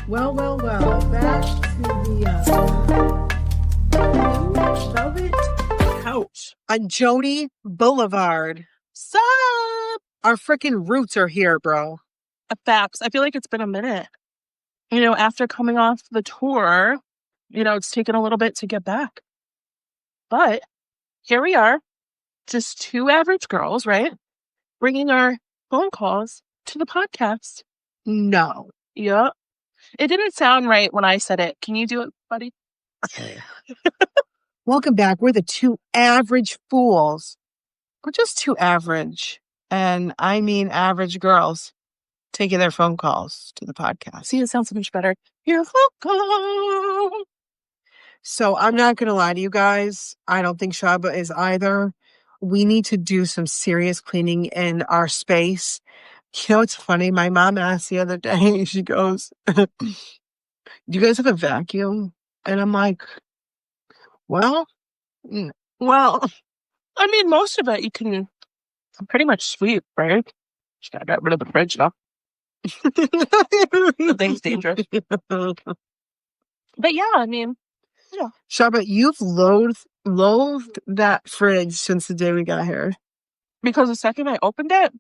Well, back to the velvet couch on Jody Boulevard. Sup? Our freaking roots are here, bro. Facts. I feel like it's been a minute. After coming off the tour, it's taken a little bit to get back. But here we are, just two average girls, right? Bringing our phone calls to the podcast. No. Yep. It didn't sound right when I said it. Can you do it, buddy? Welcome back. We're the two average fools. We're just two average, and I mean average girls taking their phone calls to the podcast. See, it sounds so much better. You're welcome. So I'm not going to lie to you guys. I don't think Shaba is either. We need to do some serious cleaning in our space. You know, it's funny. My mom asked the other day, she goes, do you guys have a vacuum? And I'm like, well, I mean, most of it you can pretty much sweep, right? Just gotta get rid of the fridge, though. The thing's dangerous. But yeah, I mean, yeah. Shaba, you've loathed that fridge since the day we got here. Because the second I opened it,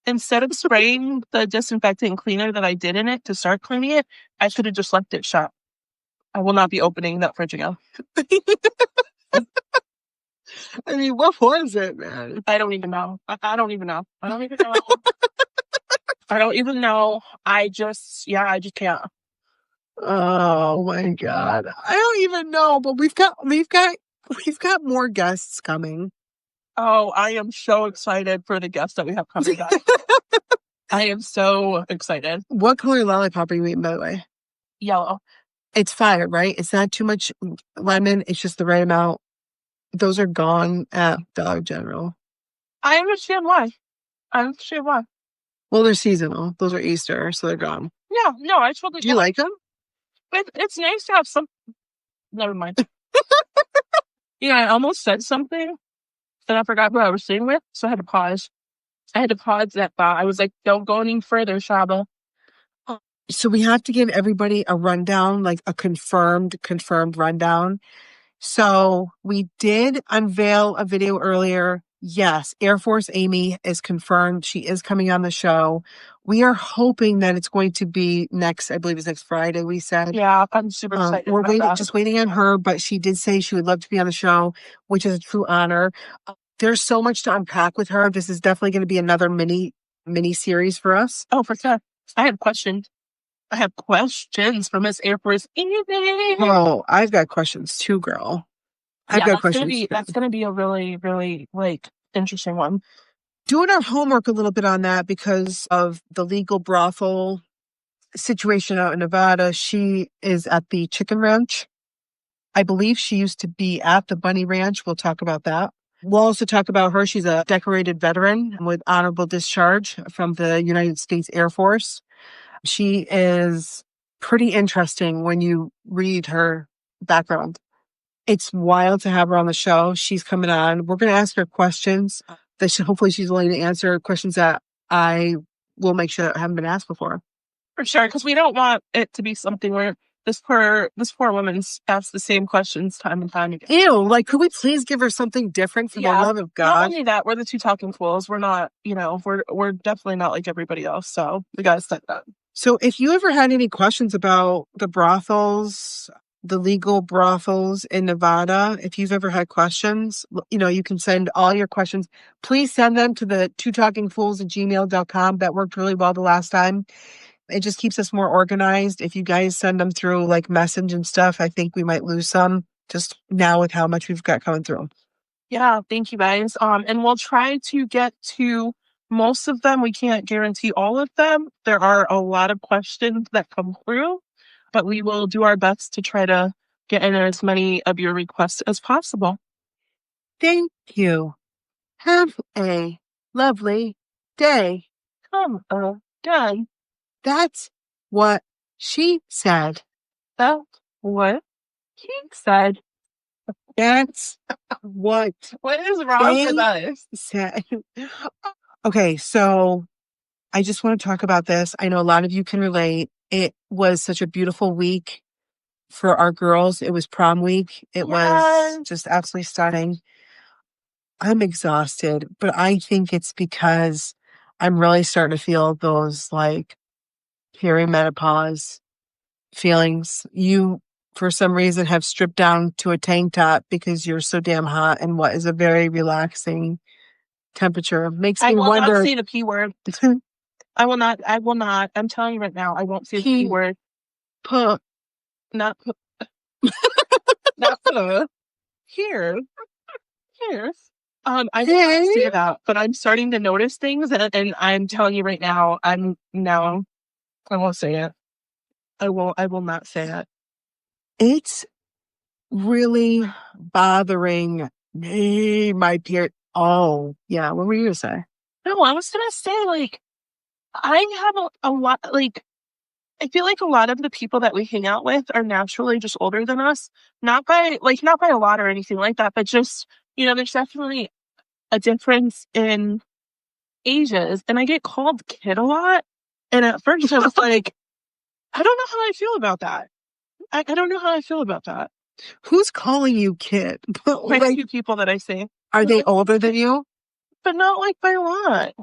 instead of spraying the disinfectant cleaner that I did in it to start cleaning it, I should have just left it shut. I will not be opening that fridge again. I mean, what was it, man? I don't even know. I don't even know. I don't even know. I don't even know. I just can't. Oh my God. I don't even know, but we've got more guests coming. Oh, I am so excited for the guests that we have coming, guys. I am so excited. What color lollipop are you eating, by the way? Yellow. It's fire, right? It's not too much lemon. It's just the right amount. Those are gone at Dollar General. I understand why. Well, they're seasonal. Those are Easter, so they're gone. Yeah, no, I totally. Do you like them? It's nice to have some. Never mind. I almost said something, and I forgot who I was sitting with, so I had to pause. That thought. I was like, don't go any further, Shaba. So we have to give everybody a rundown, like a confirmed rundown. So we did unveil a video earlier. Yes, Air Force Amy is confirmed. She is coming on the show. We are hoping that it's going to be I believe it's next Friday, we said. Yeah, I'm super excited. We're just waiting on her, but she did say she would love to be on the show, which is a true honor. There's so much to unpack with her. This is definitely going to be another mini series for us. Oh, for sure. I have questions for Miss Air Force Amy. Oh, I've got questions too, girl. I've got questions. That's going to be a really, really interesting one. Doing our homework a little bit on that because of the legal brothel situation out in Nevada. She is at the Chicken Ranch. I believe she used to be at the Bunny Ranch. We'll talk about that. We'll also talk about her. She's a decorated veteran with honorable discharge from the United States Air Force. She is pretty interesting when you read her background. It's wild to have her on the show. She's coming on. We're going to ask her questions that hopefully she's willing to answer, questions that I will make sure that haven't been asked before. For sure, because we don't want it to be something where this poor woman's asked the same questions time and time again. Ew, could we please give her something different for the love of God? Not only that, we're the two talking fools. We're not, we're definitely not like everybody else. So we got to set that. So if you ever had any questions about the brothels, the legal brothels in Nevada, if you've ever had questions, you can send all your questions. Please send them to the twotalkingfools@gmail.com. That worked really well the last time. It just keeps us more organized. If you guys send them through message and stuff, I think we might lose some just now with how much we've got coming through. Yeah, thank you guys. And we'll try to get to most of them. We can't guarantee all of them. There are a lot of questions that come through, but we will do our best to try to get in as many of your requests as possible. Thank you. Have a lovely day. Come again. That's what she said. That's what he said. That's what is wrong with us? Said. Okay, so I just want to talk about this. I know a lot of you can relate. It was such a beautiful week for our girls. It was prom week. It was just absolutely stunning. I'm exhausted, but I think it's because I'm really starting to feel those like perimenopause feelings. You, for some reason, have stripped down to a tank top because you're so damn hot in what is a very relaxing temperature. Makes me wonder. I will not say the P word. I will not. I'm telling you right now, I won't say the P word. Puh. Not puh. Not puh. Here. I won't say that, but I'm starting to notice things, and I'm telling you right now, I won't say it. I will not say it. It's really bothering me, my period. Oh, yeah. What were you gonna say? No, I was gonna say, like, I have a lot, like, I feel like a lot of the people that we hang out with are naturally just older than us. Not by a lot or anything like that, but just, there's definitely a difference in ages. And I get called kid a lot. And at first I was like, I don't know how I feel about that. I don't know how I feel about that. Who's calling you kid? Quite a few people that I see. Are they older than you? But not like by a lot.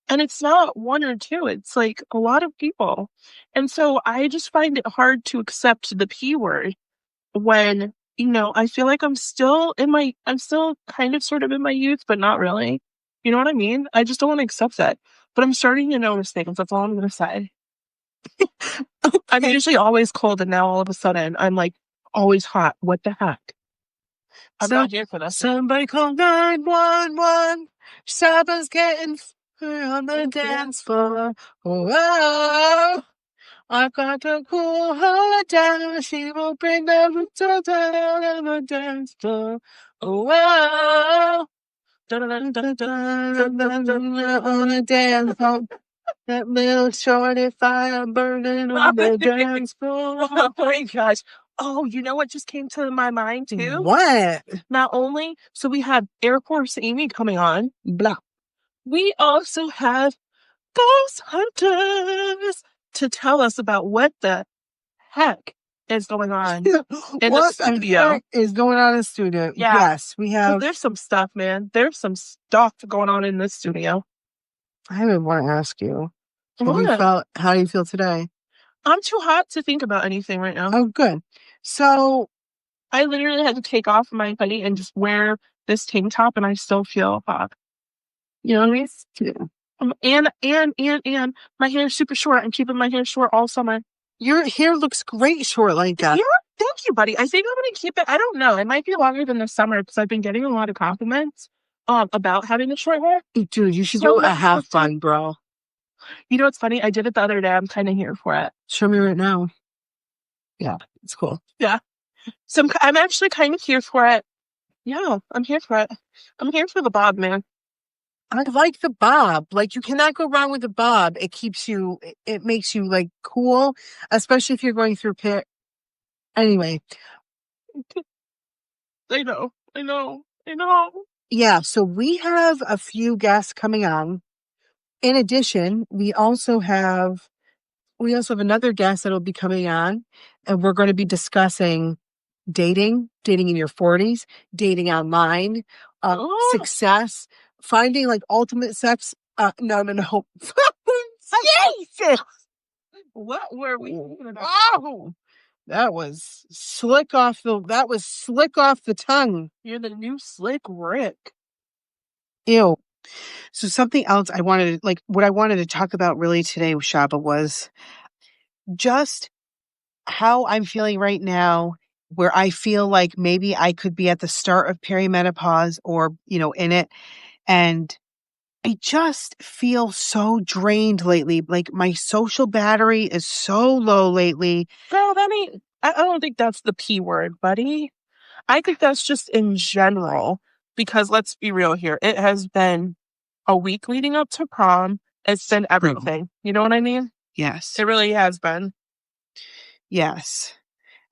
And it's not one or two, it's like a lot of people. And so I just find it hard to accept the P word when, I feel like I'm still kind of sort of in my youth, but not really. You know what I mean? I just don't want to accept that. But I'm starting to notice things. That's all I'm going to say. Okay. I'm usually always cold, and now all of a sudden I'm like always hot. What the heck? I'm not here for that. Somebody call 911. Someone's getting on the dance floor. Oh, I've got to cool her down. She will bring the down on the dance floor. Oh, on the dance floor. That little shorty fire burning on the dance floor. Oh my gosh. Oh, you know what just came to my mind too? What? Not only, so we have Air Force Amy coming on. Blah. We also have ghost hunters to tell us about what the heck is going on in the studio. What is going on in the studio? Yeah. Yes, we have. There's some stuff, man. There's some stuff going on in the studio. I would want to ask you. How do you feel today? I'm too hot to think about anything right now. Oh, good. So I literally had to take off my hoodie and just wear this tank top, and I still feel hot. You know what I mean? Yeah. And my hair is super short. I'm keeping my hair short all summer. Your hair looks great short like that. Yeah, thank you, buddy. I think I'm gonna keep it. I don't know. It might be longer than the summer because I've been getting a lot of compliments about having the short hair. Dude, you should do a half bun, bro. You know what's funny? I did it the other day. I'm kind of here for it. Show me right now. Yeah, it's cool. Yeah. So I'm actually kind of here for it. Yeah, I'm here for it. I'm here for the bob, man. I like the bob. Like, you cannot go wrong with the bob. It makes you like cool, especially if you're going through Anyway. I know. Yeah, so we have a few guests coming on. In addition, we also have another guest that'll be coming on, and we're going to be discussing dating in your 40s, dating online, success, finding like ultimate sex. No. Jesus! What were we thinking about? Oh, that was slick off the tongue. You're the new Slick Rick. Ew. So something else what I wanted to talk about really today, Shaba, was just how I'm feeling right now, where I feel like maybe I could be at the start of perimenopause or, in it. And I just feel so drained lately. Like, my social battery is so low lately. Girl, I don't think that's the P word, buddy. I think that's just in general, because let's be real here. It has been a week leading up to prom. It's been everything. You know what I mean? Yes. It really has been. Yes.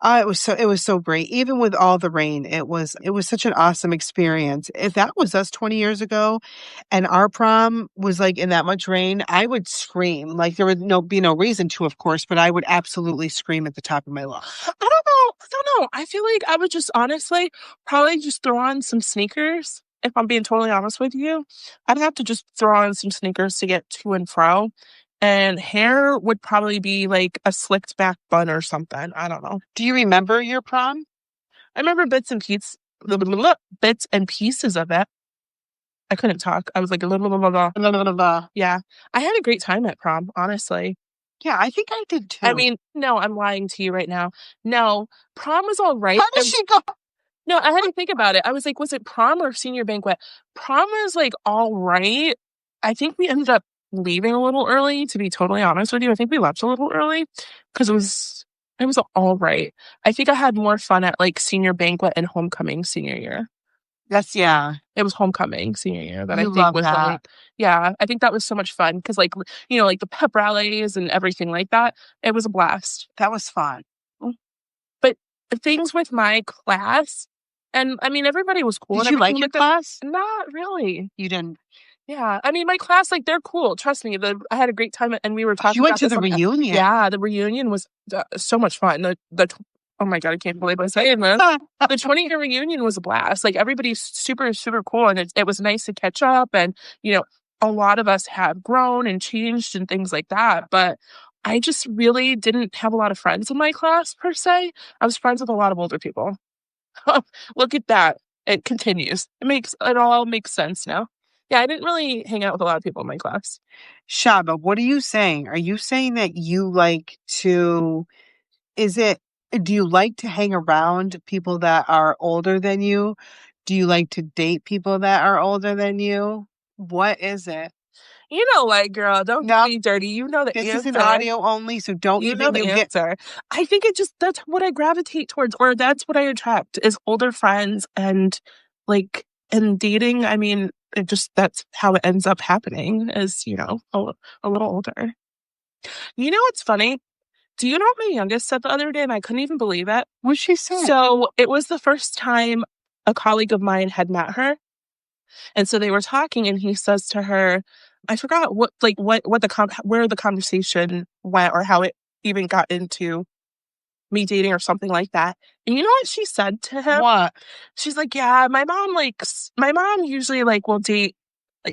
It was so great. Even with all the rain, it was such an awesome experience. If that was us 20 years ago and our prom was like in that much rain, I would scream. Like there would be no reason to, of course, but I would absolutely scream at the top of my lungs. I don't know. I don't know. I feel like I would just honestly probably just throw on some sneakers. If I'm being totally honest with you, I'd have to just throw on some sneakers to get to and fro. And hair would probably be like a slicked back bun or something. I don't know. Do you remember your prom? I remember bits and pieces of it. I couldn't talk. I was like, blah, blah, blah, blah, blah. Yeah. I had a great time at prom, honestly. Yeah, I think I did too. I mean, no, I'm lying to you right now. No, prom was all right. How did she go? No, I had to think about it. I was like, was it prom or senior banquet? Prom was like all right. I think we ended up leaving a little early, to be totally honest with you. I think we left a little early because it was all right. I think I had more fun at like senior banquet and homecoming senior year. Yeah. It was homecoming senior year that I You think love was that. like, yeah, I think that was so much fun because like, like the pep rallies and everything like that. It was a blast. That was fun. But things with my class, and I mean, everybody was cool. Did you like your class? Not really. You didn't. Yeah, I mean, my class, like, they're cool. Trust me. I had a great time, and we were talking. You went about to this the reunion. Yeah, the reunion was so much fun. Oh my God, I can't believe I'm saying this. The 20-year reunion was a blast. Like everybody's super, super cool. And it was nice to catch up. And, a lot of us have grown and changed and things like that. But I just really didn't have a lot of friends in my class per se. I was friends with a lot of older people. Look at that. It continues. It all makes sense now. Yeah, I didn't really hang out with a lot of people in my class. Shaba, what are you saying? Are you saying that you like to, do you like to hang around people that are older than you? Do you like to date people that are older than you? What is it? You know what, girl? Don't get me dirty. You know the answer. This is an audio only, so don't you know the answer. I think that's what I gravitate towards, or that's what I attract is older friends and dating. I mean, that's how it ends up happening is, a little older. You know what's funny? Do you know what my youngest said the other day? And I couldn't even believe it. What'd she say? So it was the first time a colleague of mine had met her. And so they were talking and he says to her, I forgot where the conversation went or how it even got into me dating or something like that. And you know what she said to him? What? She's like, yeah, my mom usually will date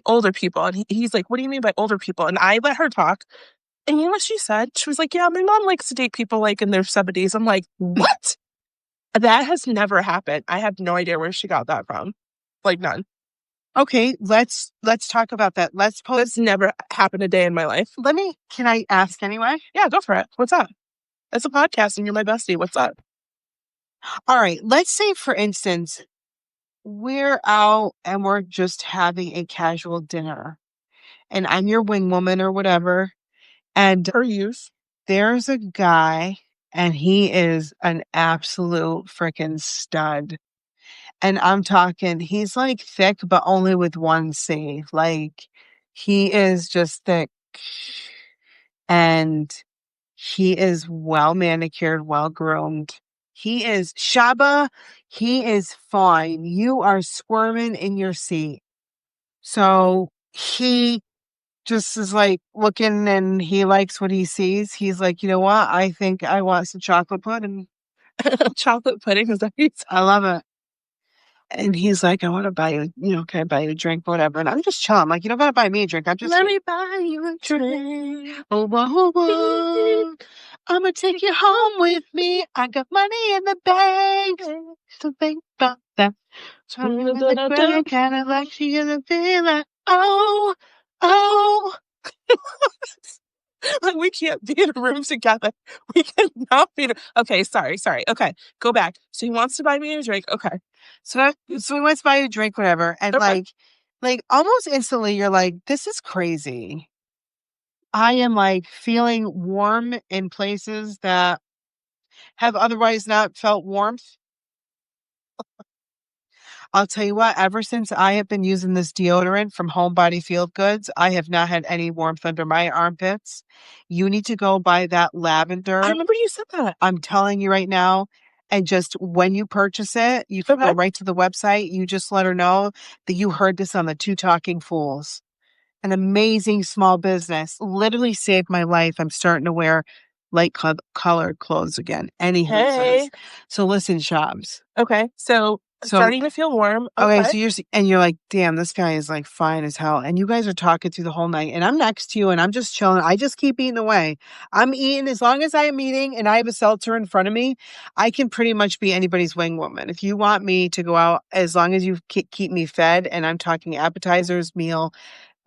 older people. And he's like, what do you mean by older people? And I let her talk. And you know what she said? She was like, yeah, my mom likes to date people in their 70s. I'm like, what? That has never happened. I have no idea where she got that from. None. Okay, let's talk about that. That's never happened a day in my life. Can I ask anyway? Yeah, go for it. What's up? It's a podcast and you're my bestie. What's up? All right, let's say, for instance, we're out and we're just having a casual dinner and I'm your wing woman or whatever. And there's a guy and he is an absolute freaking stud. And I'm talking, he's thick, but only with one C. He is just thick. And he is well manicured, well groomed. He is Shaba. He is fine. You are squirming in your seat. So he just is looking and he likes what he sees. He's like, you know what? I think I want some chocolate pudding. Chocolate pudding? Is that what you said? I love it. And he's like, I want to buy you, can I buy you a drink, whatever. And I'm just chilling. I'm like, you don't got to buy me a drink. Let me buy you a drink. Oh, I'm going to take you home with me. I got money in the bank. So think about that. Kind of like she gonna be like, oh. We can't be in a room together. We cannot be. Okay, sorry. Okay, go back. So he wants to buy me a drink. Okay. So he wants to buy you a drink, whatever. And okay. Almost instantly, you're like, this is crazy. I am feeling warm in places that have otherwise not felt warmth. I'll tell you what, ever since I have been using this deodorant from Homebody Field Goods, I have not had any warmth under my armpits. You need to go buy that lavender. I remember you said that. I'm telling you right now. And just when you purchase it, you can go right to the website. You just let her know that you heard this on the Two Talking Fools. An amazing small business. Literally saved my life. I'm starting to wear light colored clothes again. Hey. So listen, Shobs. Okay. So starting to feel warm. Okay. So you're like, damn, this guy is like fine as hell. And you guys are talking through the whole night. And I'm next to you and I'm just chilling. I just keep eating away. I'm eating as long as I am eating and I have a seltzer in front of me. I can pretty much be anybody's wing woman. If you want me to go out, as long as you keep me fed, and I'm talking appetizers, meal,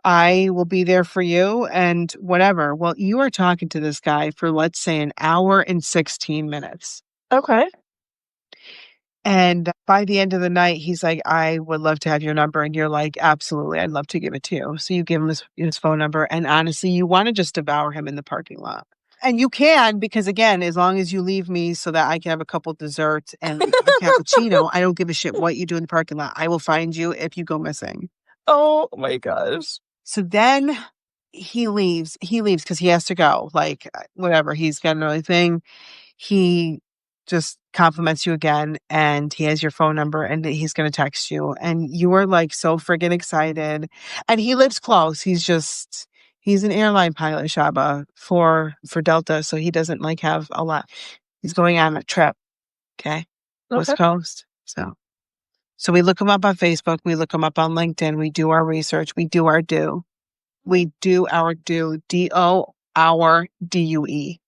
I will be there for you and whatever. Well, you are talking to this guy for, let's say, an hour and 16 minutes. Okay. And by the end of the night, he's like, I would love to have your number. And you're like, absolutely, I'd love to give it to you. So you give him his phone number. And honestly, you want to just devour him in the parking lot. And you can, because again, as long as you leave me so that I can have a couple desserts and a cappuccino, I don't give a shit what you do in the parking lot. I will find you if you go missing. Oh my gosh. So then he leaves because he has to go, like, whatever. He's got another thing. He just compliments you again and he has your phone number and he's going to text you. And you are like so friggin' excited. And he lives close. He's an airline pilot, Shaba, for Delta. So he doesn't like have a lot. He's going on a trip. Okay. West Coast. So we look him up on Facebook. We look him up on LinkedIn. We do our research. We do our do. We do our do. D-O, our D-U-E.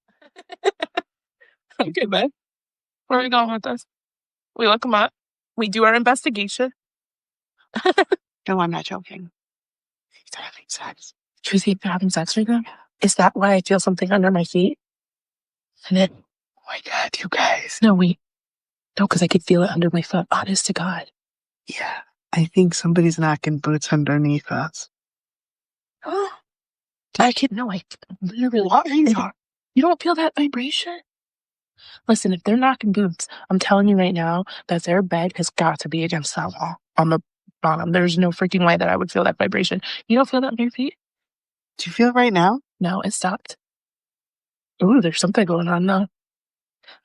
Okay, babe. Where are we going with this? We look him up. We do our investigation. No, I'm not joking. He's having sex. Is he having sex right now? Is that why I feel something under my feet? And then, oh my God, you guys. No, because I could feel it under my foot. Honest to God. Yeah, I think somebody's knocking boots underneath us. I literally. You don't feel that vibration? Listen, if they're knocking boots, I'm telling you right now that their bed has got to be against that wall on the bottom. There's no freaking way that I would feel that vibration. You don't feel that on your feet? Do you feel it right now? No, it stopped. Ooh, there's something going on now.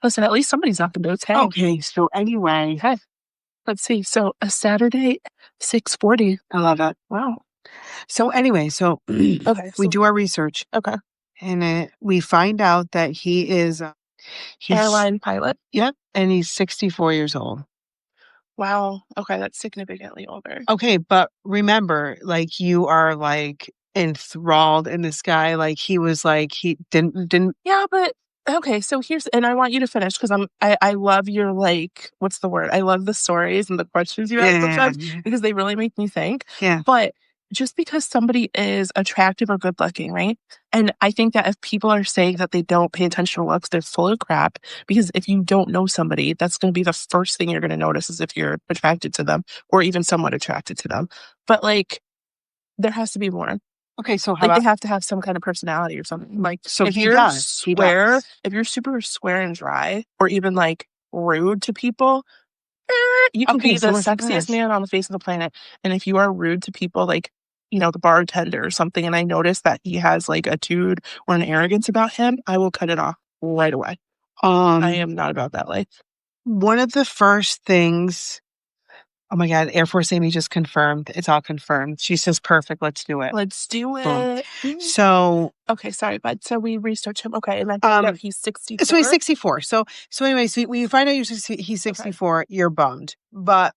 Listen, at least somebody's knocking boots. Hey. Okay, so anyway. Hey, let's see. So a Saturday, 6:40. I love it. Wow. So anyway, okay, we do our research. Okay. And we find out that he's airline pilot. Yep. And he's 64 years old. Wow. Okay. That's significantly older. Okay. But remember, like, you are like enthralled in this guy. Like, he was like, he didn't. Yeah. But okay. So and I want you to finish because I love your, like, what's the word? I love the stories and the questions you ask because they really make me think. Yeah. But just because somebody is attractive or good looking, right? And I think that if people are saying that they don't pay attention to looks, they're full of crap. Because if you don't know somebody, that's going to be the first thing you're going to notice is if you're attracted to them or even somewhat attracted to them. But like, there has to be more. Okay, so they have to have some kind of personality or something. Like, so if you're square, if you're super square and dry, or even like rude to people, you can be the sexiest man on the face of the planet. And if you are rude to people, like, the bartender or something, and I notice that he has like a attitude or an arrogance about him, I will cut it off right away. I am not about that life. One of the first things, oh my God, Air Force Amy just confirmed. It's all confirmed. She says, perfect, let's do it. Let's do it. So. Okay, sorry, bud. So we researched him. Okay, and I found out he's 64. So he's 64. So anyway, when you find out he's 64, you're bummed. But,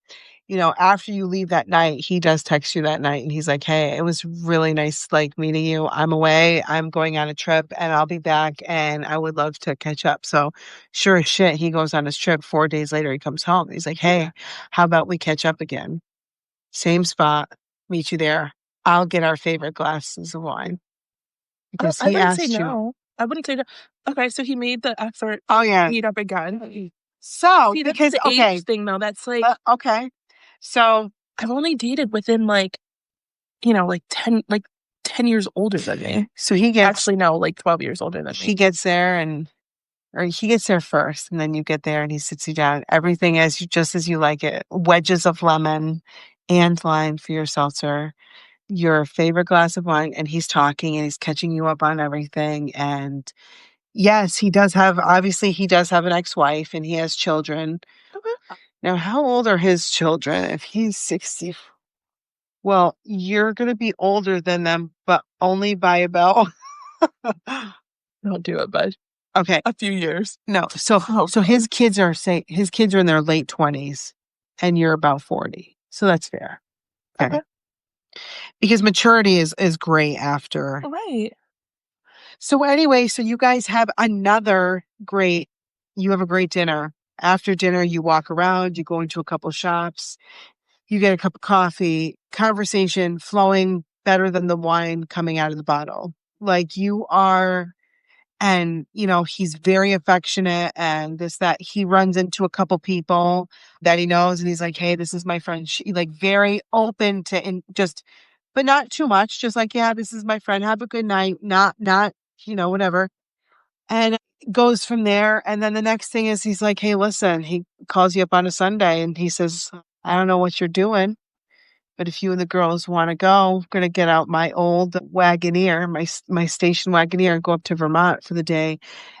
after you leave that night, he does text you that night and he's like, hey, it was really nice, like, meeting you. I'm away. I'm going on a trip and I'll be back and I would love to catch up. So sure as shit, he goes on his trip. 4 days later, he comes home. He's like, hey, how about we catch up again? Same spot. Meet you there. I'll get our favorite glasses of wine. Because he asked you. No. I wouldn't say no. Okay, so he made the effort to meet up again. So, because the age thing, though, that's like... okay. So... I've only dated within, like, like 10 years older than me. So he gets... Actually, no, like 12 years older than me. He gets there and or he gets there first, and then you get there and he sits you down. Everything just as you like it. Wedges of lemon and lime for your seltzer, your favorite glass of wine, and he's talking and he's catching you up on everything. And yes, obviously he does have an ex-wife and he has children. Okay. Now, how old are his children? If he's 60, well, you're going to be older than them, but only by about Don't do it, bud. okay. A few years. No. So his kids are in their late 20s and you're about 40. So that's fair. Okay. Because maturity is great after. Right. So anyway, so you guys have you have a great dinner. After dinner, you walk around, you go into a couple shops, you get a cup of coffee, conversation flowing better than the wine coming out of the bottle. Like you are, and he's very affectionate and this, that. He runs into a couple people that he knows and he's like, hey, this is my friend. Like very open to but not too much. Just like, yeah, this is my friend. Have a good night. Not, whatever. And goes from there. And then the next thing is he's like, hey, listen, he calls you up on a Sunday and he says, I don't know what you're doing, but if you and the girls want to go, I'm going to get out my old Wagoneer, my station Wagoneer, and go up to Vermont for the day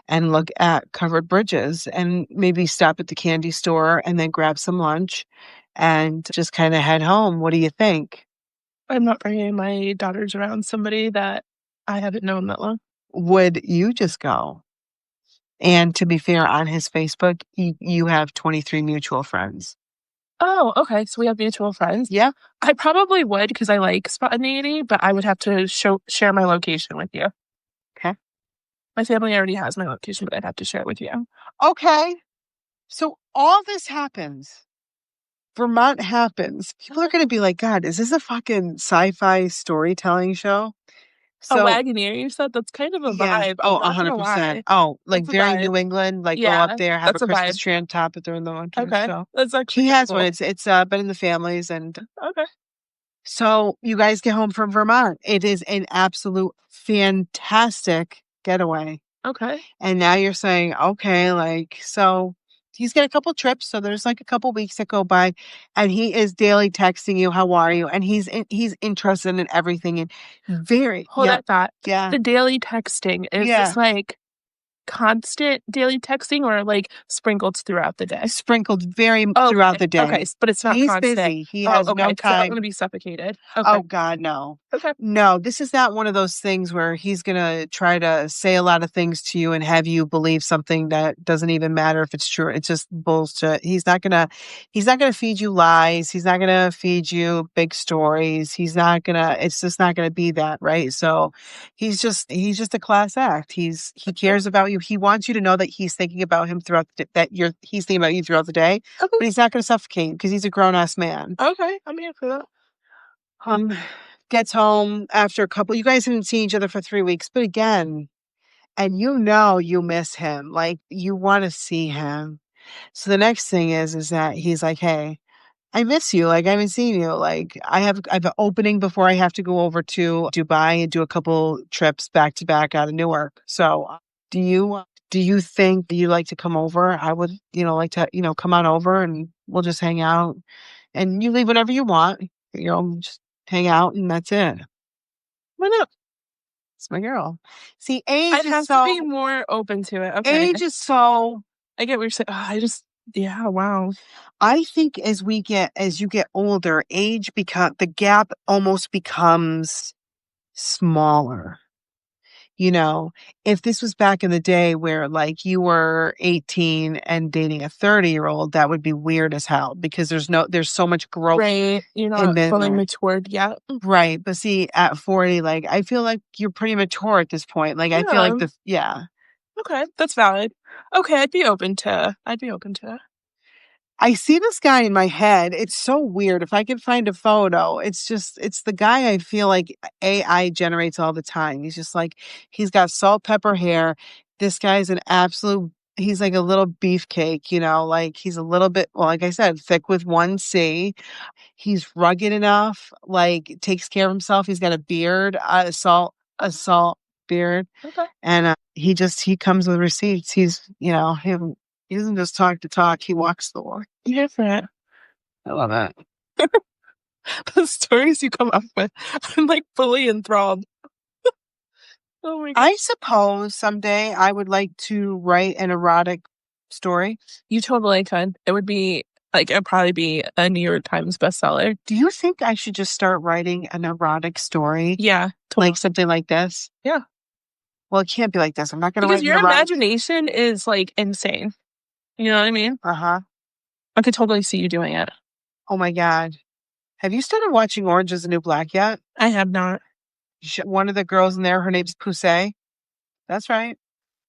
and look at covered bridges and maybe stop at the candy store and then grab some lunch and just kind of head home. What do you think? I'm not bringing my daughters around somebody that I haven't known that long. Would you just go? And to be fair, on his Facebook, you have 23 mutual friends. Oh, okay. So we have mutual friends. Yeah. I probably would because I like spontaneity, but I would have to share my location with you. Okay. My family already has my location, but I'd have to share it with you. Okay. So all this happens. Vermont happens. People are going to be like, God, is this a fucking sci-fi storytelling show? A Wagoneer, you said? That's kind of a vibe. Oh, I'm not gonna 100%. lie. Oh, like That's a very vibe. New England, like go Yeah, up there, have a that's a Christmas vibe. tree on top if they're in the winter. Okay. So That's actually he has cool. one. It's been in the families and Okay. so you guys get home from Vermont. It is an absolute fantastic getaway. Okay. And now you're saying, okay, like, so he's got a couple trips. So there's like a couple weeks that go by and he is daily texting you, how are you? And he's interested in everything and very, Hold that thought. yeah. The daily texting, is this like constant daily texting or like sprinkled throughout the day? Sprinkled throughout the day. Okay, but it's not He's constant. busy. He has no So I'm time. going to be suffocated. Okay. Oh God, no. Okay. No, this is not one of those things where he's going to try to say a lot of things to you and have you believe something that doesn't even matter if it's true. It's just bullshit. He's not going to feed you lies. He's not going to feed you big stories. It's just not going to be that, right? So he's just a class act. He cares about you. He wants you to know that he's thinking about him he's thinking about you throughout the day, Okay. but he's not going to suffocate because he's a grown ass man. Okay. I'm here for that. Gets home after a couple. You guys haven't seen each other for 3 weeks, but again, and you miss him. Like you want to see him. So the next thing is that he's like, hey, I miss you. Like I haven't seen you. Like I have an opening before I have to go over to Dubai and do a couple trips back to back out of Newark. So do you think you'd like to come over? I would, like to, come on over and we'll just hang out and you leave whenever you want. Just hang out and that's it. Why not? It's my girl. See, age I'd is have to be more open to it. Okay. Age is so. I get what you're saying. Yeah, wow. I think as you get older, the gap almost becomes smaller. If this was back in the day where like you were 18 and dating a 30-year-old, that would be weird as hell because there's so much growth. Right. You're not fully matured yet. Right. But see, at 40, like I feel like you're pretty mature at this point. Like I feel like Okay, that's valid. Okay, I'd be open to that. I see this guy in my head. It's so weird. If I could find a photo, it's the guy I feel like AI generates all the time. He's just like, he's got salt, pepper hair. This guy's he's like a little beefcake, like he's a little bit, well, like I said, thick with one C. He's rugged enough, like takes care of himself. He's got a beard, a salt beard. Okay. And he comes with receipts. He's, he doesn't just talk to talk. He walks the walk. Different. I love that. The stories you come up with, I'm like fully enthralled. Oh my God. I suppose someday I would like to write an erotic story. You totally could. It would be it'd probably be a New York Times bestseller. Do you think I should just start writing an erotic story? Yeah. Totally. Like something like this? Yeah. Well, it can't be like this. I'm not going to write because your imagination is insane. You know what I mean? Uh-huh. I could totally see you doing it. Oh my God. Have you started watching Orange is the New Black yet? I have not. One of the girls in there, her name's Poussey. That's right.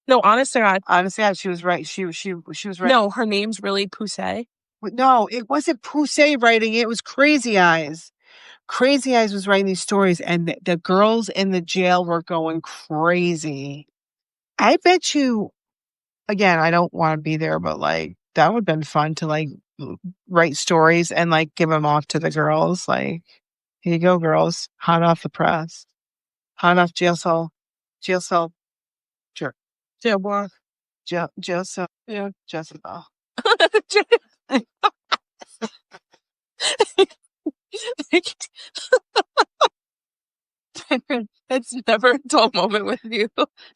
No, honest to God. Honestly, she was right. She was right. No, her name's really Poussey. No, it wasn't Poussey writing it. It was Crazy Eyes. Crazy Eyes was writing these stories, and the girls in the jail were going crazy. I bet you, again, I don't want to be there, but that would have been fun to write stories and give them off to the girls. Here you go, girls. Hot off the press. Hot off jail cell. Sure. Jail block. Jail cell. Yeah, Jezebel. It's never a dull moment with you.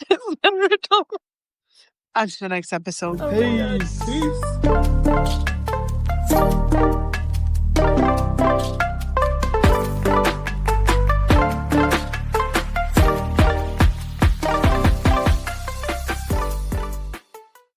It's never a dull moment. On to the next episode. Peace.